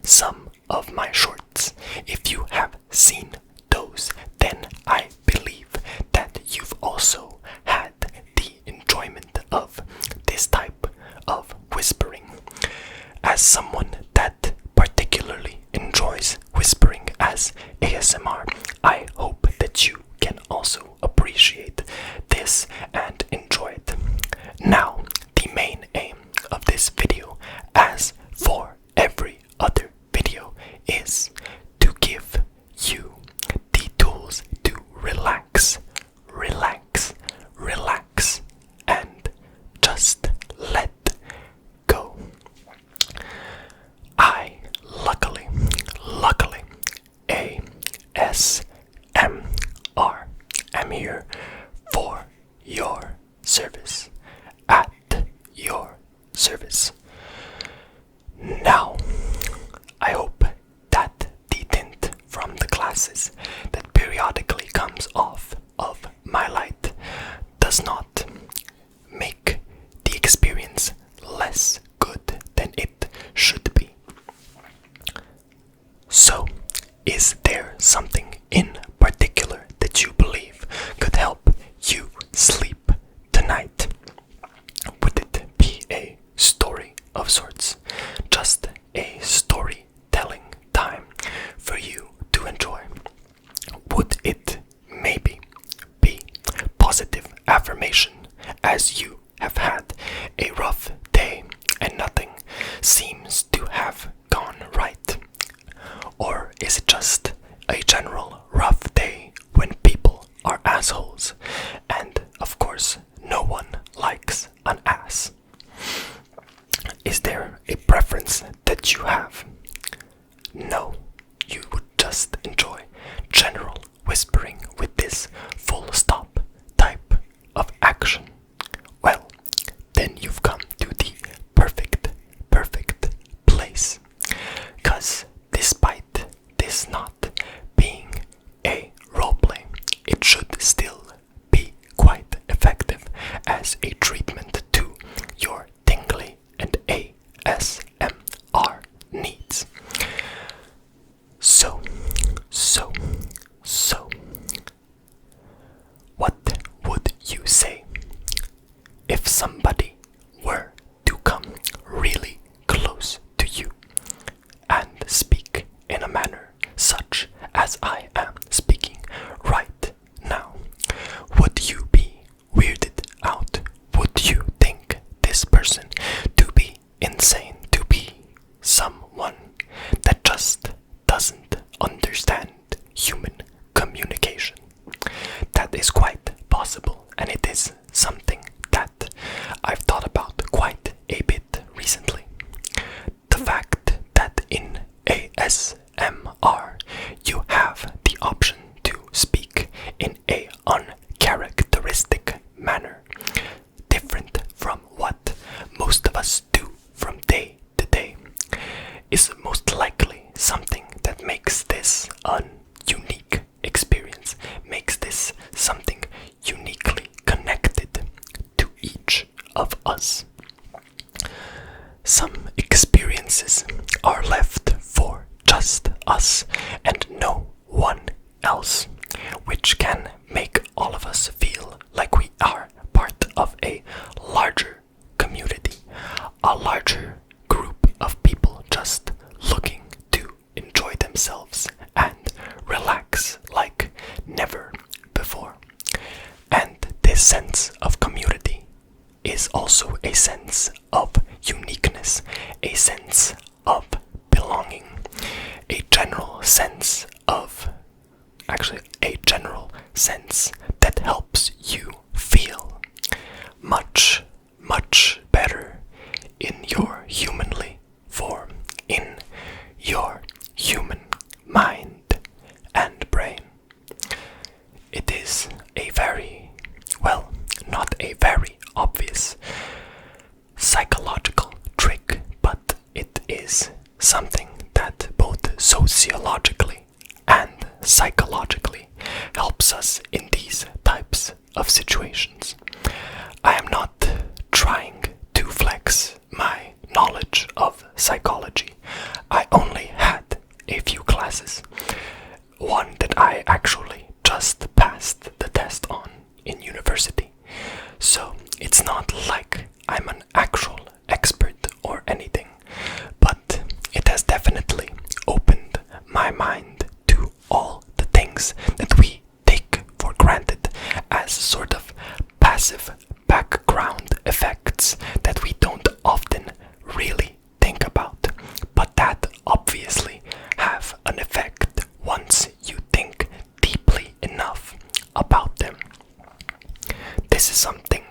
some of my shorts. If you have seen those, then I believe that you've also had the enjoyment of this type of whispering. As someone that particularly enjoys whispering as ASMR, I hope that you can also appreciate this and enjoy it. Now, the main aim of this video, as for every other video, is to give you the tools to relax, and just let go. I luckily, ASMR am here for your service, at your service. Now, I hope that the tint from the glasses that periodically comes off of my light does not make the experience less good than it should be. So, is there something in particular that you believe could help you sleep tonight? Would it be a story of sorts? Just a storytelling time for you to enjoy? Would it maybe be positive affirmation, as you have had a rough day and nothing seems to have gone right? Or is it just a general rough day when people are assholes? And of course, no one likes an ass. Is there a preference that you have? No, you would just enjoy general whispering with this full stop type of action. Well, then you've come to the perfect place. 'Cause despite this not being a roleplay, it should still be quite effective as a treatment to your tingly and ASMR needs. So, what would you say if somebody were to come really close to you and speak in a manner such as I am speaking right now? Would you be weirded out? Would you think this person to be insane, to be someone that just doesn't understand human communication? That is quite possible, and it is something that I've thought about quite a bit recently. The fact that in ASMR you have the option to speak in a uncharacteristic manner, different from what most of us do from day to day, is most likely something that makes this a unique experience, makes this something uniquely connected to each of us. Some experiences are left for just us and no one else, which can make all of us feel like we are part of a larger community, a larger group of people just looking to enjoy themselves and relax like never before. And this sense of community is also a sense of uniqueness, a sense of belonging, a general sense that helps you feel much better in your humanly form, in your human mind and brain. It is a very, well, not a very obvious psychological trick, but it is something that both sociologically and psychologically helps us in these types of situations. I am not trying to flex my knowledge of psychology, I only had a few classes. One that I actually just passed the test on in university. So it's not like I'm an actual expert or anything, but it has definitely opened my mind to all the things that we take for granted as sort of passive background effects that we don't often really think about, but that obviously have an effect once you think deeply enough about them. This is something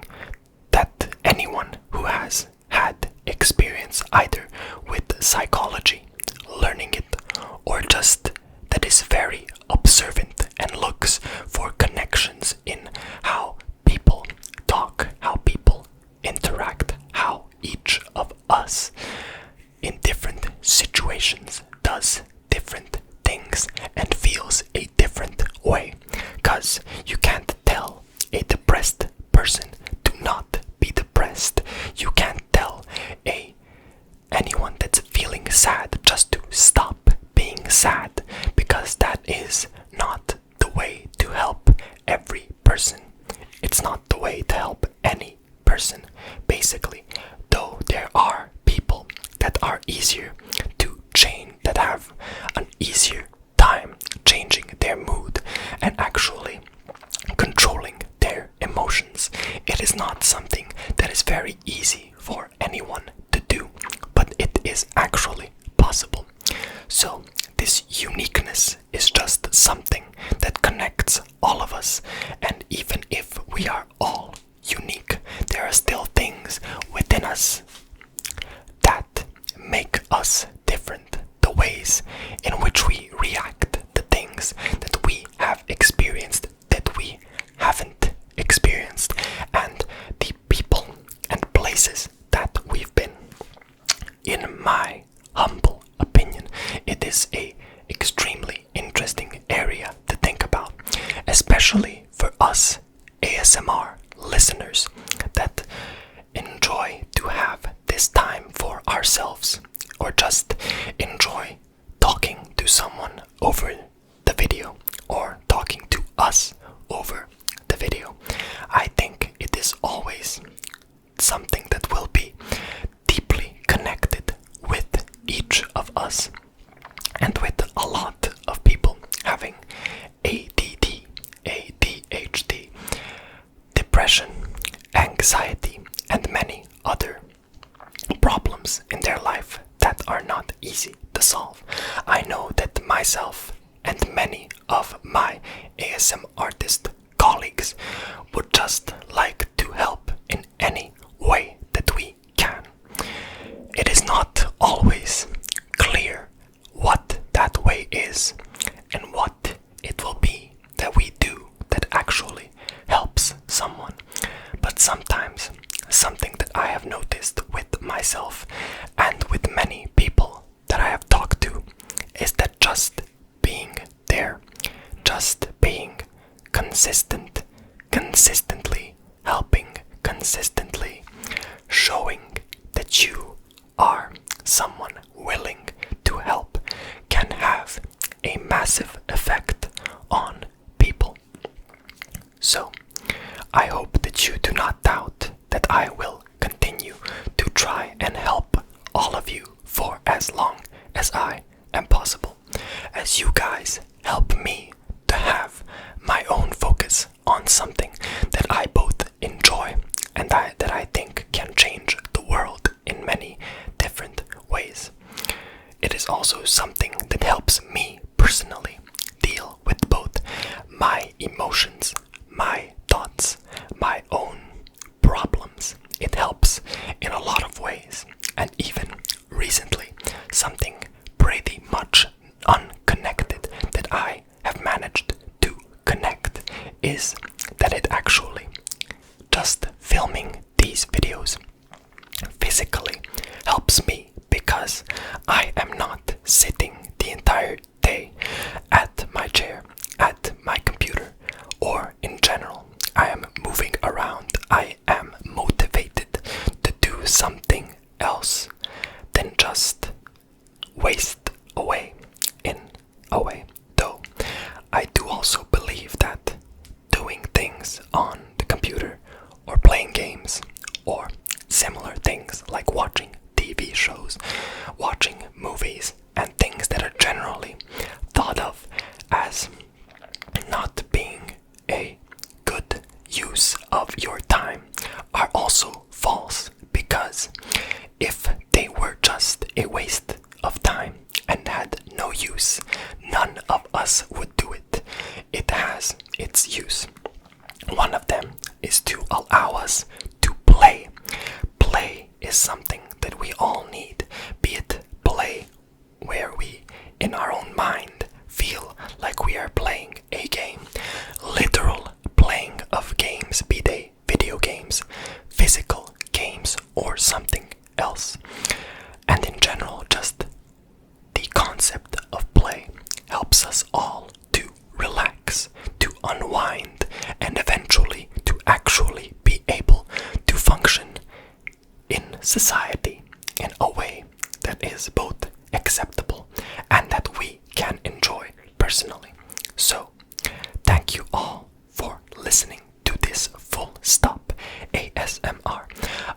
that anyone who has had experience either with psychology, learning it, or just that is very observant and looks for connections in how people talk, how people interact, how each of us in different situations does different things and feels a different way. Cause you can't tell a depressed person to not be depressed. You can't tell anyone that's feeling sad just to stop being sad, because that is not the way to help every person. It's not the way to help any person, basically. Though there are people that are easier to change, that have an easier time changing their mood and actually controlling their emotions. It is not something that is very easy for anyone to do, but it is actually possible. So this uniqueness is just something that connects all of us, and even if we are all unique, there are still things within us that make us different. The ways in which we react to things that we have experienced that we haven't experienced, and the people and places that we've been. In my humble opinion, it is a extremely interesting area to think about, especially for us ASMR listeners that enjoy to have this time for ourselves, or just enjoy talking to someone over the video or talking to us over the video. I think it is always something that will be deeply connected with each of us, and with a lot of people having ADD, ADHD, depression, anxiety, and many other problems in their life that are not easy to solve. I know that myself and many of my ASM artist colleagues would just like to help in any way that we can. It is not always clear what that way is and what it will be that we do that actually helps someone. But sometimes something that I have noticed with myself and with many people that I have talked to is that just being there, just being consistent, consistently helping, consistently showing that you are someone willing to help can have a massive effect on people. So, I hope that you do not doubt that I will continue to try and help all of you for as long as I am possible, as you guys help me to have my own focus on something that I both enjoy and that I think can change the world in many different ways. It is also something that helps me personally deal with both my emotions, my thoughts, my own problems. It helps in a lot of ways, and even recently, something pretty much unconnected that I have managed to connect is that it actually just filming these videos physically helps me, because I am not sitting the entire day at my chair, at my computer, or in general. I am moving around. I am motivated to do something else than just away. Though I do also believe that doing things on the computer or playing games or similar things like watching TV shows, watching movies, and things that are generally thought of as not being a good use of your time are also false, because if they were just a waste of time and had no use, none of us would do it. It has its use. One of them is to allow us to play. Play is something that we all need, be it play where we, in our own mind, feel like we are playing a game, literal playing of games, be they video games, physical games, or something else. And in general, just the concept of play helps us all to relax, to unwind, and eventually to actually be able to function in society in a way that is both acceptable and that we can enjoy personally. So, thank you all for listening to this full stop ASMR.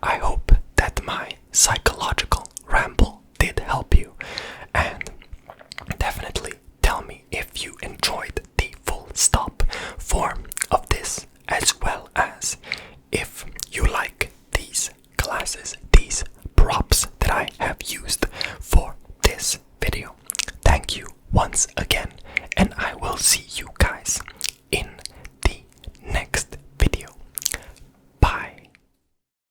I hope that my psychological ramble did help you, and definitely tell me if you enjoyed the full stop form of this, as well as if you like these classes, these props that I have used for this video. Thank you once again